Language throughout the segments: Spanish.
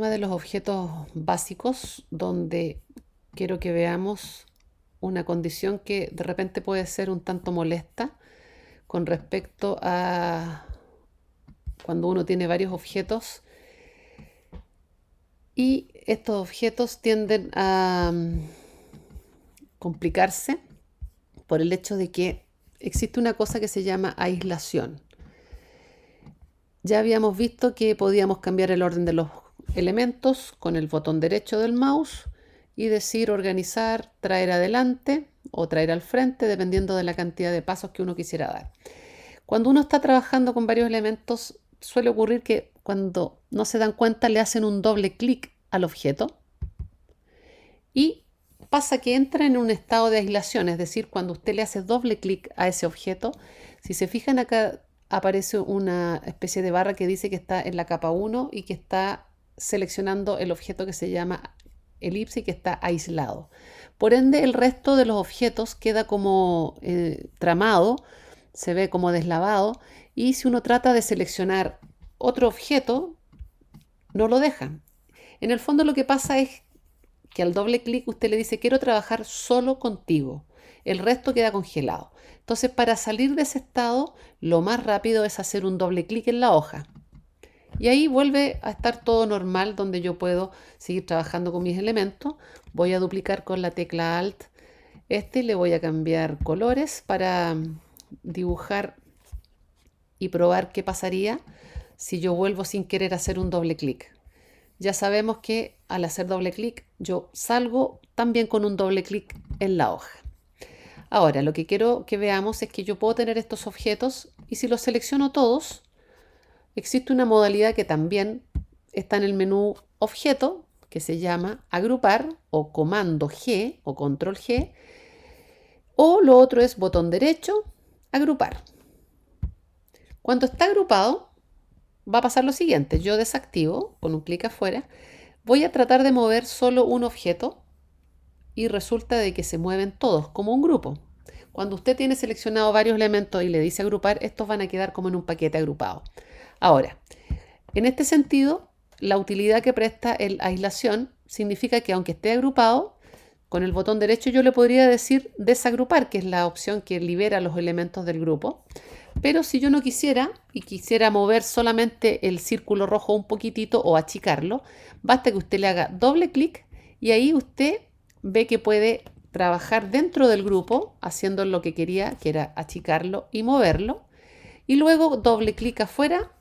De los objetos básicos donde quiero que veamos una condición que de repente puede ser un tanto molesta con respecto a cuando uno tiene varios objetos y estos objetos tienden a complicarse por el hecho de que existe una cosa que se llama aislación. Ya habíamos visto que podíamos cambiar el orden de los elementos con el botón derecho del mouse y decir organizar, traer adelante o traer al frente, dependiendo de la cantidad de pasos que uno quisiera dar. Cuando uno está trabajando con varios elementos, suele ocurrir que cuando no se dan cuenta le hacen un doble clic al objeto y pasa que entra en un estado de aislación, es decir, cuando usted le hace doble clic a ese objeto, si se fijan acá aparece una especie de barra que dice que está en la capa 1 y que está seleccionando el objeto que se llama elipse y que está aislado. Por ende, el resto de los objetos queda como tramado, se ve como deslavado, y si uno trata de seleccionar otro objeto, no lo deja. En el fondo lo que pasa es que al doble clic usted le dice quiero trabajar solo contigo. El resto queda congelado. Entonces, para salir de ese estado, lo más rápido es hacer un doble clic en la hoja. Y ahí vuelve a estar todo normal, donde yo puedo seguir trabajando con mis elementos. Voy a duplicar con la tecla Alt y le voy a cambiar colores para dibujar y probar qué pasaría si yo vuelvo sin querer hacer un doble clic. Ya sabemos que al hacer doble clic yo salgo también con un doble clic en la hoja. Ahora, lo que quiero que veamos es que yo puedo tener estos objetos y si los selecciono todos, existe una modalidad que también está en el menú objeto, que se llama agrupar o comando G o control G, o lo otro es botón derecho, agrupar. Cuando está agrupado, va a pasar lo siguiente. Yo desactivo con un clic afuera. Voy a tratar de mover solo un objeto y resulta de que se mueven todos como un grupo. Cuando usted tiene seleccionado varios elementos y le dice agrupar, estos van a quedar como en un paquete agrupado. Ahora, en este sentido, la utilidad que presta el aislación significa que aunque esté agrupado, con el botón derecho yo le podría decir desagrupar, que es la opción que libera los elementos del grupo. Pero si yo no quisiera y quisiera mover solamente el círculo rojo un poquitito o achicarlo, basta que usted le haga doble clic y ahí usted ve que puede trabajar dentro del grupo haciendo lo que quería, que era achicarlo y moverlo. Y luego doble clic afuera,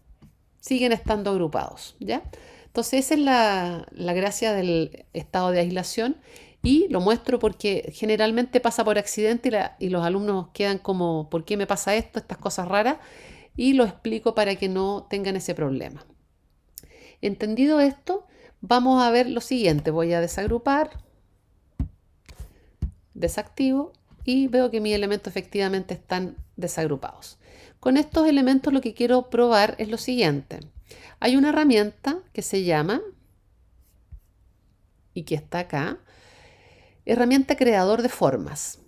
siguen estando agrupados, ¿ya? Entonces esa es la gracia del estado de aislación y lo muestro porque generalmente pasa por accidente y los alumnos quedan como, ¿por qué me pasa esto? Estas cosas raras y lo explico para que no tengan ese problema. Entendido esto, vamos a ver lo siguiente. Voy a desagrupar, desactivo y veo que mis elementos efectivamente están desagrupados. Con estos elementos lo que quiero probar es lo siguiente. Hay una herramienta que se llama, y que está acá, herramienta creador de formas.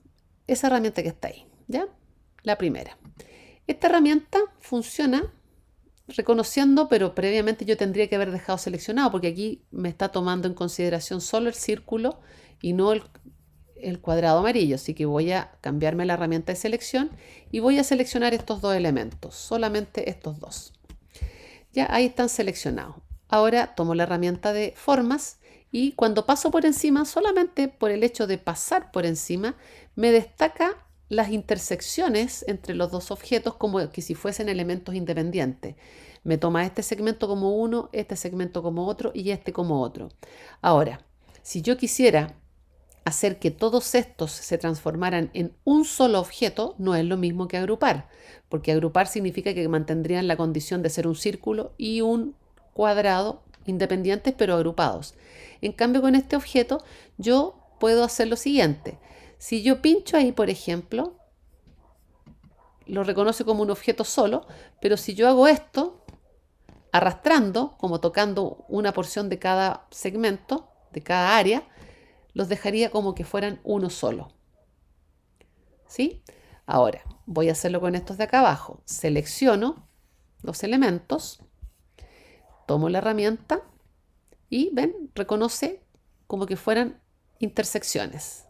Esa herramienta que está ahí, ¿ya? La primera. Esta herramienta funciona reconociendo, pero previamente yo tendría que haber dejado seleccionado porque aquí me está tomando en consideración solo el círculo y no el cuadrado amarillo. Así que voy a cambiarme la herramienta de selección y voy a seleccionar estos dos elementos, solamente estos dos. Ya ahí están seleccionados. Ahora tomo la herramienta de formas y cuando paso por encima, solamente por el hecho de pasar por encima, me destaca las intersecciones entre los dos objetos como que si fuesen elementos independientes. Me toma este segmento como uno, este segmento como otro y este como otro. Ahora, si yo quisiera hacer que todos estos se transformaran en un solo objeto, no es lo mismo que agrupar, porque agrupar significa que mantendrían la condición de ser un círculo y un cuadrado independientes pero agrupados. En cambio, con este objeto yo puedo hacer lo siguiente. Si yo pincho ahí, por ejemplo, lo reconoce como un objeto solo, pero si yo hago esto, arrastrando, como tocando una porción de cada segmento, de cada área, los dejaría como que fueran uno solo. ¿Sí? Ahora, voy a hacerlo con estos de acá abajo. Selecciono los elementos, tomo la herramienta Y ven, reconoce como que fueran intersecciones,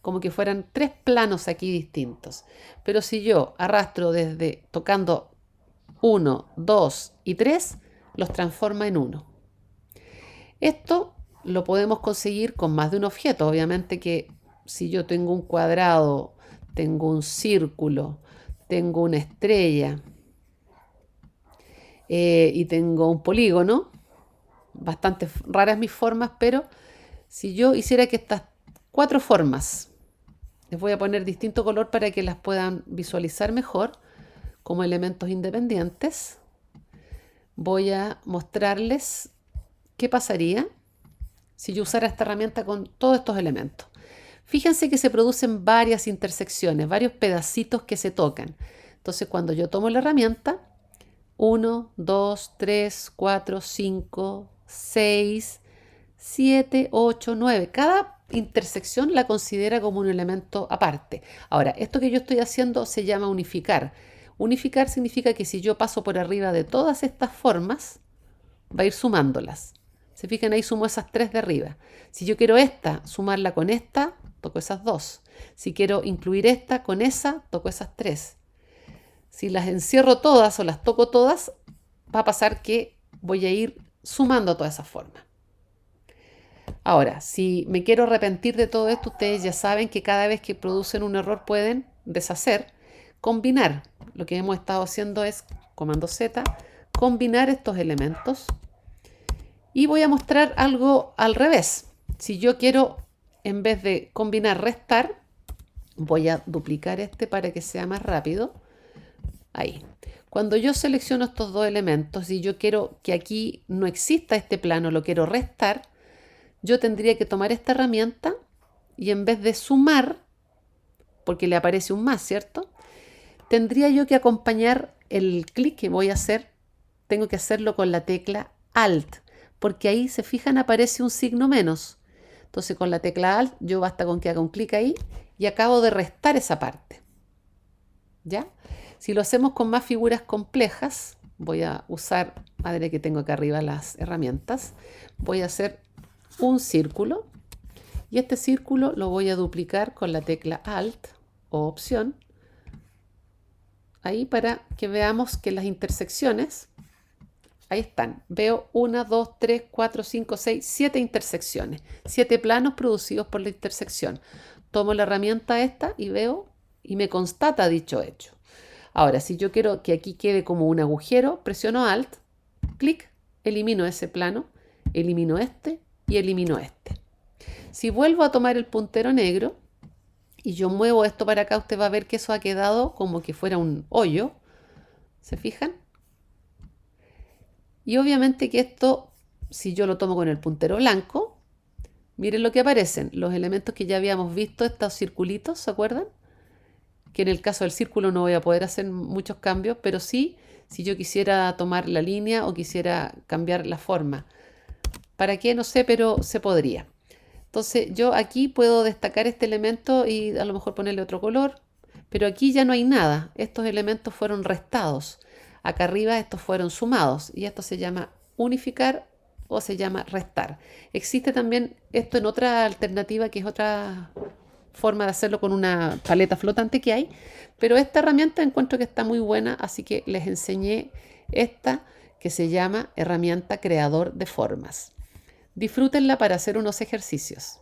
como que fueran tres planos aquí distintos. Pero si yo arrastro desde tocando 1, 2 y 3, los transforma en uno. Esto lo podemos conseguir con más de un objeto. Obviamente que si yo tengo un cuadrado, tengo un círculo, tengo una estrella y tengo un polígono, bastante raras mis formas, pero si yo hiciera que estas cuatro formas, les voy a poner distinto color para que las puedan visualizar mejor como elementos independientes, voy a mostrarles qué pasaría si yo usara esta herramienta con todos estos elementos. Fíjense que se producen varias intersecciones, varios pedacitos que se tocan. Entonces, cuando yo tomo la herramienta, 1, 2, 3, 4, 5, 6, 7, 8, 9. Cada intersección la considera como un elemento aparte. Ahora, esto que yo estoy haciendo se llama unificar. Unificar significa que si yo paso por arriba de todas estas formas, va a ir sumándolas. Se fijan ahí, sumo esas tres de arriba. Si yo quiero esta, sumarla con esta, toco esas dos. Si quiero incluir esta con esa, toco esas tres. Si las encierro todas o las toco todas, va a pasar que voy a ir sumando todas esas formas. Ahora, si me quiero arrepentir de todo esto, ustedes ya saben que cada vez que producen un error pueden deshacer, combinar. Lo que hemos estado haciendo es, comando Z, combinar estos elementos. Y voy a mostrar algo al revés. Si yo quiero, en vez de combinar, restar, voy a duplicar este para que sea más rápido. Ahí. Cuando yo selecciono estos dos elementos y yo quiero que aquí no exista este plano, lo quiero restar, yo tendría que tomar esta herramienta y en vez de sumar, porque le aparece un más, ¿cierto? Tendría yo que acompañar el clic que voy a hacer, tengo que hacerlo con la tecla Alt, porque ahí, se fijan, aparece un signo menos. Entonces con la tecla Alt yo basta con que haga un clic ahí y acabo de restar esa parte. ¿Ya? Si lo hacemos con más figuras complejas, voy a usar, madre que tengo acá arriba las herramientas, voy a hacer un círculo y este círculo lo voy a duplicar con la tecla Alt o Opción, ahí para que veamos que las intersecciones, ahí están, veo 1, 2, 3, 4, 5, 6, 7 intersecciones, 7 planos producidos por la intersección. Tomo la herramienta esta y veo y me constata dicho hecho. Ahora, si yo quiero que aquí quede como un agujero, presiono Alt, clic, elimino ese plano, elimino este y elimino este. Si vuelvo a tomar el puntero negro y yo muevo esto para acá, usted va a ver que eso ha quedado como que fuera un hoyo. ¿Se fijan? Y obviamente que esto, si yo lo tomo con el puntero blanco, miren lo que aparecen, los elementos que ya habíamos visto, estos circulitos, ¿se acuerdan? Que en el caso del círculo no voy a poder hacer muchos cambios, pero sí, si yo quisiera tomar la línea o quisiera cambiar la forma. ¿Para qué? No sé, pero se podría. Entonces yo aquí puedo destacar este elemento y a lo mejor ponerle otro color, pero aquí ya no hay nada. Estos elementos fueron restados. Acá arriba estos fueron sumados y esto se llama unificar o se llama restar. Existe también esto en otra alternativa que es otra forma de hacerlo con una paleta flotante que hay, pero esta herramienta encuentro que está muy buena, así que les enseñé esta que se llama herramienta creador de formas. Disfrútenla para hacer unos ejercicios.